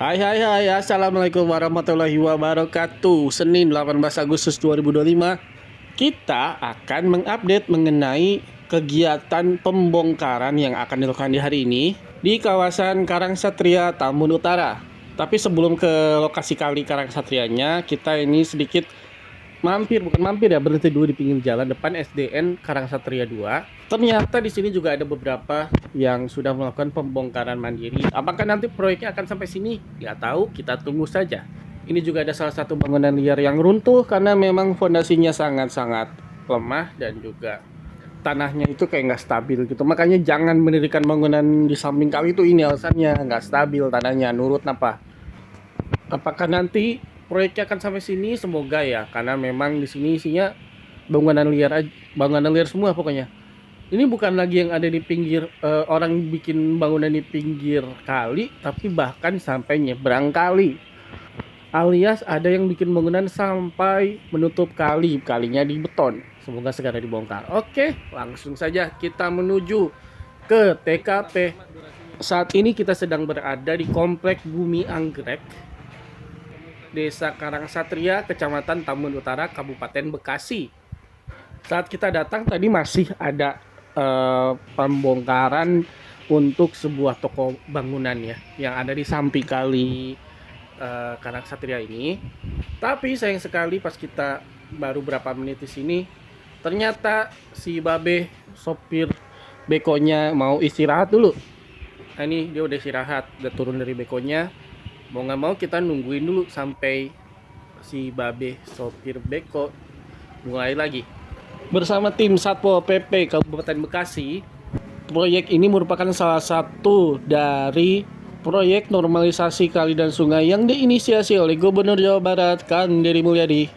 Hai, Assalamualaikum warahmatullahi wabarakatuh. Senin 18 Agustus 2025, kita akan mengupdate mengenai kegiatan pembongkaran yang akan dilakukan di hari ini di kawasan Karangsatria Tambun Utara. Tapi sebelum ke lokasi kali Karangsatrianya, kita ini sedikit bukan mampir ya, berhenti dulu di pinggir jalan depan SDN Karangsatria 2. Ternyata di sini juga ada beberapa yang sudah melakukan pembongkaran mandiri. Apakah nanti proyeknya akan sampai sini? Nggak tahu, kita tunggu saja. Ini juga ada salah satu bangunan liar yang runtuh karena memang fondasinya sangat-sangat lemah dan juga tanahnya itu kayak nggak stabil gitu. Makanya jangan mendirikan bangunan di samping kali itu, ini alasannya nggak stabil tanahnya. Nurut apa? Apakah nanti proyeknya akan sampai sini? Semoga ya, karena memang di sini isinya bangunan liar semua pokoknya. Ini bukan lagi yang ada di pinggir, orang bikin bangunan di pinggir kali, tapi bahkan sampai nyebrang kali. Alias ada yang bikin bangunan sampai menutup kalinya di beton. Semoga segera dibongkar. Oke, langsung saja kita menuju ke TKP. Saat ini kita sedang berada di Komplek Bumi Anggrek, Desa Karangsatria, Kecamatan Tambun Utara, Kabupaten Bekasi. Saat kita datang tadi masih ada pembongkaran untuk sebuah toko bangunan ya, yang ada di samping kali Karangsatria ini. Tapi sayang sekali pas kita baru berapa menit di sini, ternyata si Babe sopir bekonya mau istirahat dulu. Nah ini dia udah istirahat, udah turun dari bekonya. Mau nggak mau kita nungguin dulu sampai si Babe sopir beko mulai lagi. Bersama tim Satpol PP Kabupaten Bekasi, proyek ini merupakan salah satu dari proyek normalisasi kali dan sungai yang diinisiasi oleh Gubernur Jawa Barat Kang Deddy Mulyadi,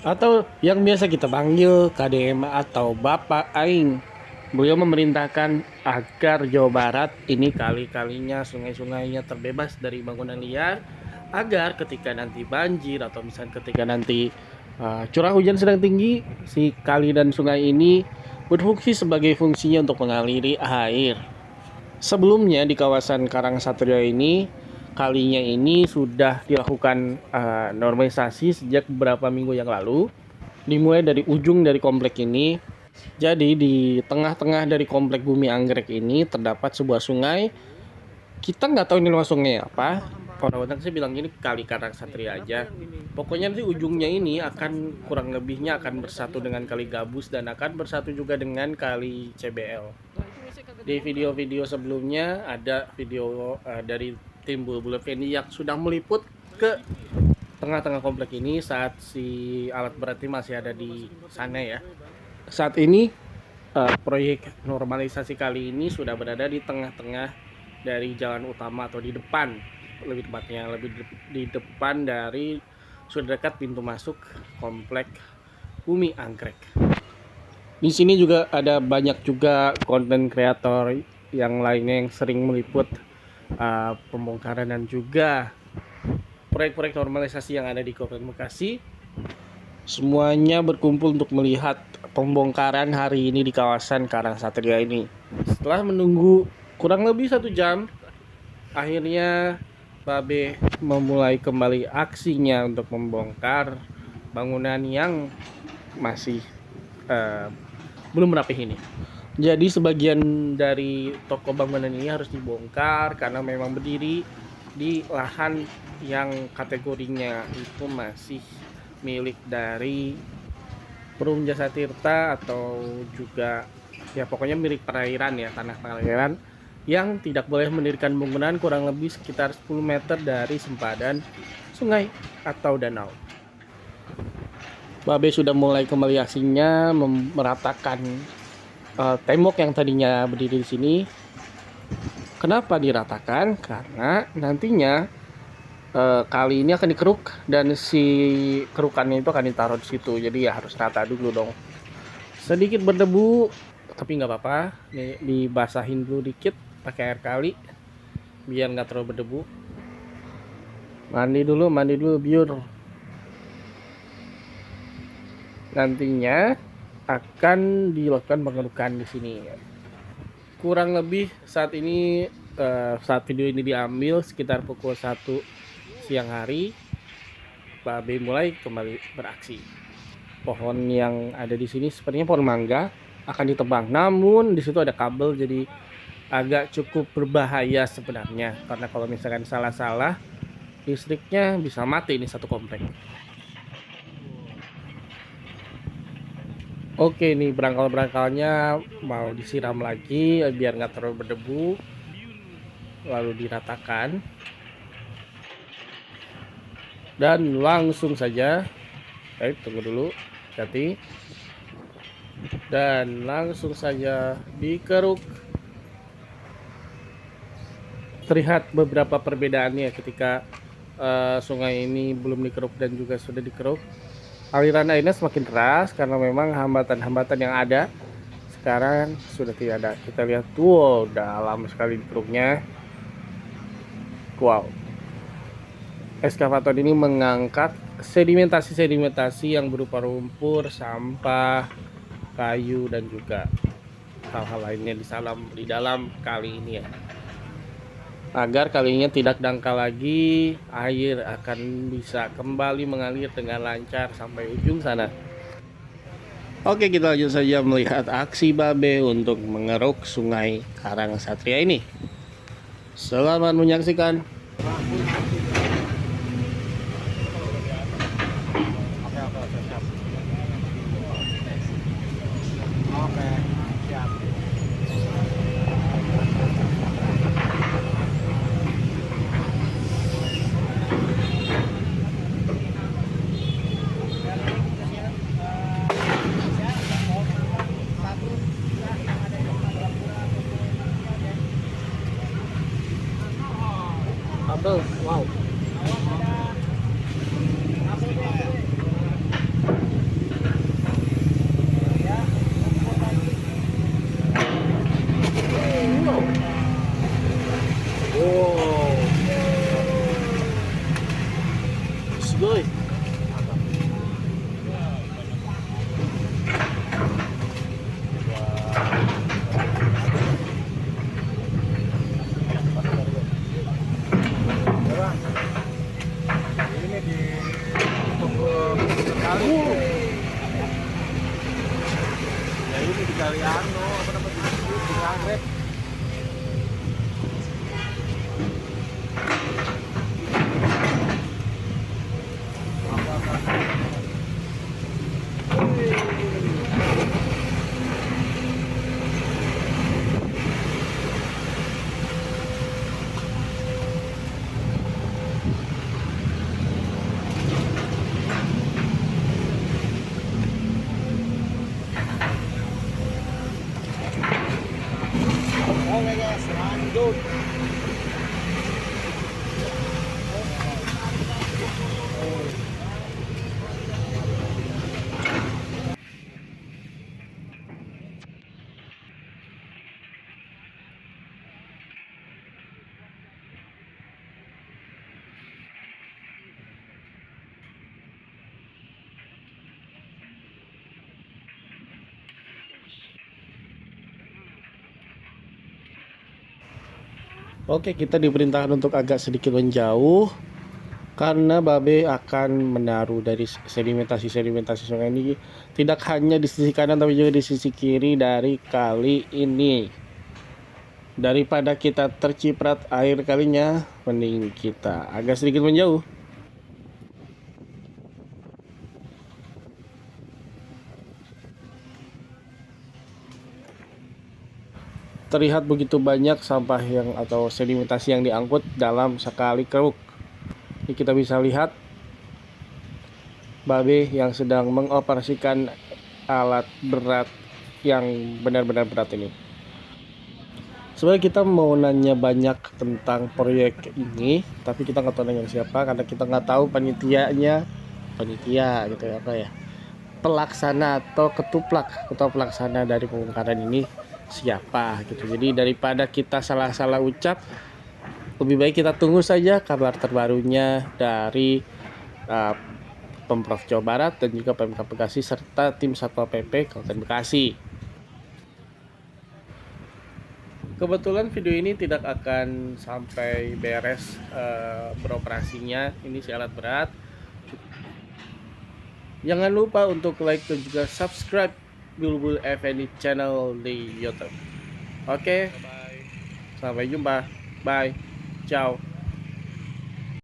atau yang biasa kita panggil KDM atau Bapak Aing. Beliau memerintahkan agar Jawa Barat ini kali-kalinya, sungai-sungainya terbebas dari bangunan liar, agar ketika nanti banjir atau misalnya ketika nanti curah hujan sedang tinggi, si kali dan sungai ini berfungsi sebagai fungsinya untuk mengaliri air. Sebelumnya di kawasan Karangsatria ini, kalinya ini sudah dilakukan normalisasi sejak beberapa minggu yang lalu, dimulai dari ujung dari komplek ini. Jadi di tengah-tengah dari Komplek Bumi Anggrek ini terdapat sebuah sungai. Kita nggak tahu ini nama sungai apa. Orang-orang sih bilang ini kali Karangsatria aja. Pokoknya nanti ujungnya ini akan kurang lebihnya akan bersatu dengan kali Gabus dan akan bersatu juga dengan kali CBL. Di video-video sebelumnya ada video dari tim Bulbul Effendi yang sudah meliput ke tengah-tengah komplek ini saat si alat berat ini masih ada di sana ya. Saat ini proyek normalisasi kali ini sudah berada di tengah-tengah dari jalan utama atau di depan, lebih tepatnya di depan dari, sudah dekat pintu masuk Komplek Bumi Anggrek. Di sini juga ada banyak juga konten kreator yang lainnya yang sering meliput pembongkaran dan juga proyek-proyek normalisasi yang ada di Kabupaten Bekasi. Semuanya berkumpul untuk melihat pembongkaran hari ini di kawasan Karangsatria ini. Setelah menunggu kurang lebih 1 jam, akhirnya Babe memulai kembali aksinya untuk membongkar bangunan yang masih belum rapih ini. Jadi sebagian dari toko bangunan ini harus dibongkar karena memang berdiri di lahan yang kategorinya itu masih milik dari Perum Jasa Tirta atau juga ya pokoknya milik perairan ya, tanah perairan yang tidak boleh mendirikan bangunan kurang lebih sekitar 10 meter dari sempadan sungai atau danau. Babe sudah mulai kembali aksinya meratakan tembok yang tadinya berdiri di sini. Kenapa diratakan? Karena nantinya kali ini akan dikeruk dan si kerukannya itu akan ditaruh di situ. Jadi ya harus rata dulu dong. Sedikit berdebu, tapi nggak apa-apa. Dibasahin dulu dikit pakai air kali biar nggak terlalu berdebu. Mandi dulu biar nantinya akan dilakukan pengerukan di sini. Kurang lebih saat ini saat video ini diambil sekitar pukul 1 siang hari Babe mulai kembali beraksi. Pohon yang ada di sini sepertinya pohon mangga akan ditebang. Namun di situ ada kabel, jadi agak cukup berbahaya sebenarnya. Karena kalau misalkan salah-salah, listriknya bisa mati ini satu komplek. Oke, nih berangkal-berangkalnya mau disiram lagi biar nggak terlalu berdebu. Lalu diratakan. Dan langsung saja, tunggu dulu, hati. Dan langsung saja dikeruk. Terlihat beberapa perbedaannya ketika sungai ini belum dikeruk dan juga sudah dikeruk. Aliran airnya semakin deras karena memang hambatan-hambatan yang ada sekarang sudah tidak ada. Kita lihat, wow, dalam sekali dikeruknya. Wow, eskavator ini mengangkat sedimentasi yang berupa lumpur, sampah, kayu, dan juga hal-hal lainnya di dalam kali ini ya. Agar kalinya tidak dangkal lagi, air akan bisa kembali mengalir dengan lancar sampai ujung sana. Oke, kita lanjut saja melihat aksi Babe untuk mengeruk sungai Karangsatria ini. Selamat menyaksikan. Wow. Good. Ini di kali. Ya ini di kali apa namanya di Nagrek. Oke guys, lanjut. Oke, kita diperintahkan untuk agak sedikit menjauh karena Babe akan menaruh dari sedimentasi sungai ini tidak hanya di sisi kanan tapi juga di sisi kiri dari kali ini. Daripada kita terciprat air kalinya, mending kita agak sedikit menjauh. Terlihat begitu banyak sampah atau sedimentasi yang diangkut dalam sekali keruk. Ini kita bisa lihat Babe yang sedang mengoperasikan alat berat yang benar-benar berat ini. Sebenarnya kita mau nanya banyak tentang proyek ini, tapi kita nggak tahu nanya siapa karena kita nggak tahu panitia gitu ya, apa ya, pelaksana atau ketua pelaksana dari pembongkaran ini siapa gitu. Jadi daripada kita salah-salah ucap, lebih baik kita tunggu saja kabar terbarunya dari Pemprov Jawa Barat dan juga Pemkab Bekasi serta tim Satpol PP Kabupaten Bekasi. Kebetulan video ini tidak akan sampai beres beroperasinya. Ini si alat berat. Jangan lupa untuk like dan juga subscribe Bulbul Effendi channel di YouTube. Oke, sampai jumpa. Bye. Ciao.